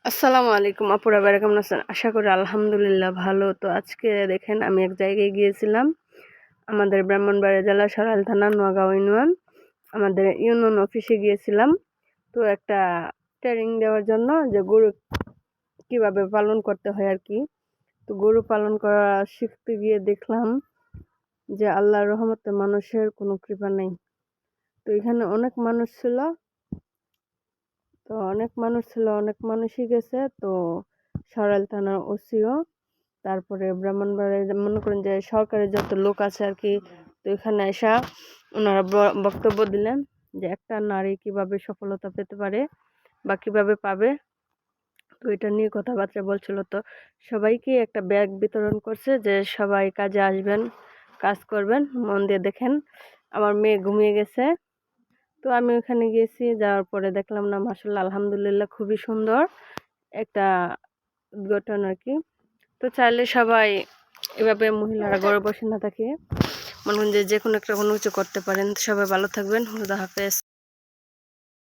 আসসালামু আলাইকুম আপুরা, বাইরে কেমন আছেন? আশা করি আলহামদুলিল্লাহ ভালো। তো আজকে দেখেন আমি এক জায়গায় গিয়েছিলাম, আমাদের ব্রাহ্মণবাড়িয়া জেলা সরাইল থানা নোয়াগাঁও ইউনিয়ন। আমাদের ইউনিয়ন অফিসে গিয়েছিলাম। তো একটা ট্রেনিং দেওয়ার জন্য, যে গরু কিভাবে পালন করতে হয় আর কি। তো গরু পালন করা শিখতে গিয়ে দেখলাম যে আল্লাহর রহমতে মানুষের কোনো কৃপা নেই। তো এখানে অনেক মানুষ ছিল, অনেক মানুষই গেছে। তো সরাইল থানার ওসিও, তারপরে ব্রাহ্মণবাড়িয়ার মনে করেন যে সরকারের যত লোক আছে আর কি। তো এখানে এসা ওনারা বক্তব্য দিলেন যে একটা নারী কিভাবে সফলতা পেতে পারে বা কিভাবে পাবে। তো এটা নিয়ে কথাবার্তা বলছিল। তো সবাইকে একটা ব্যাগ বিতরণ করছে যে সবাই কাজে আসবেন, কাজ করবেন, মন দিয়ে দেখেন। আমার মেয়ে ঘুমিয়ে গেছে। তো আমি ওখানে গেছি, যাওয়ার পরে দেখলাম না, মাশাআল্লাহ আলহামদুলিল্লাহ খুবই সুন্দর একটা উদ্ঘাটন আর কি। তো চাইলে সবাই এভাবে মহিলারা ঘরে বসে না থাকে, মনে করেন যে কোনো একটা কোনো কিছু করতে পারেন। সবাই ভালো থাকবেন। খুদা হাফেজ।